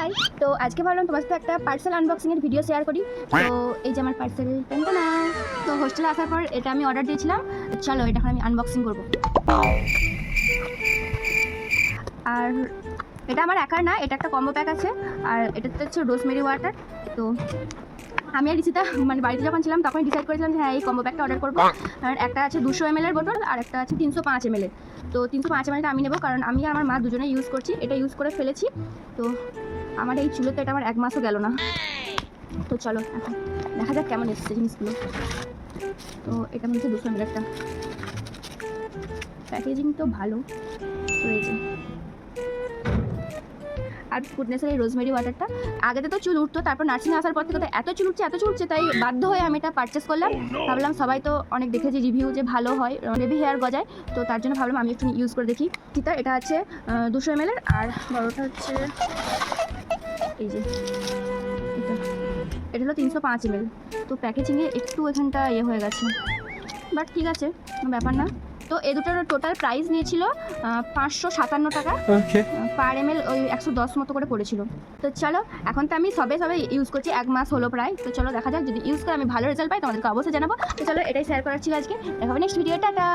High, তো আজকে ভাবলাম তোমার সাথে একটা পার্সেল আনবক্সিংয়ের ভিডিও শেয়ার করি। তো এই যে আমার পার্সেল, তো হোস্টেলে আসার পর এটা আমি অর্ডার দিয়েছিলাম। চলো এটা এখন আমি আনবক্সিং করব। আর এটা আমার একার না, এটা একটা কম্বো প্যাক আছে। আর এটাতে হচ্ছে রোজমেরি ওয়াটার। তো আমি আর রিসিতা মানে বাড়িতে যখন ছিলাম তখন ডিসাইড করেছিলাম যে হ্যাঁ এই কম্বো প্যাকটা অর্ডার করবো। কারণ একটা আছে 200 ml এর বোতল আর একটা আছে 305 ml এর। তো 305 ml আমি নেবো, কারণ আমি আর আমার মা দুজনে ইউজ করছি। এটা ইউজ করে ফেলেছি। তো আমার এই চুলোতে এটা আমার 1 মাসও গেল না। তো চলো এখন দেখা যাক কেমন এসেছে জিনিসগুলো। তো এটা হচ্ছে 200 ml একটা, প্যাকেজিং তো ভালো রয়েছে। আর ফুডনেসের এই রোজমেরি ওয়াটারটা, আগেতে তো চুল উঠতো, তারপর নার্সিংয়ে আসার পর থেকে তো এত চুল উঠছে, তাই বাধ্য হয়ে আমি এটা পারচেস করলাম। ভাবলাম সবাই তো অনেক দেখেছি রিভিউ যে ভালো হয়, বেবি হেয়ার গজায়, তো তার জন্য ভাবলাম আমি একটু ইউজ করে দেখি। ঠিক এটা আছে 200 ml এর, আর বড়টা হচ্ছে এই যে এটা হলো 305 ml। তো প্যাকেজিংয়ে একটু এখানটা হয়ে গেছে, বাট ঠিক আছে, কোনো ব্যাপার না। তো এই দুটোর টোটাল প্রাইস নিয়েছিল 557 টাকা পার ml, ওই 110 মতো করে পড়েছিল। তো চলো এখন তো আমি সবে ইউজ করছি, 1 মাস হলো প্রায়। তো চলো দেখা যাক, যদি ইউজ করে আমি ভালো রেজাল্ট পাই তোমাদেরকে অবশ্যই জানাবো। তো চলো এটাই শেয়ার করার ছিল আজকে। দেখা হবে নেক্সট ভিডিও, টাটা।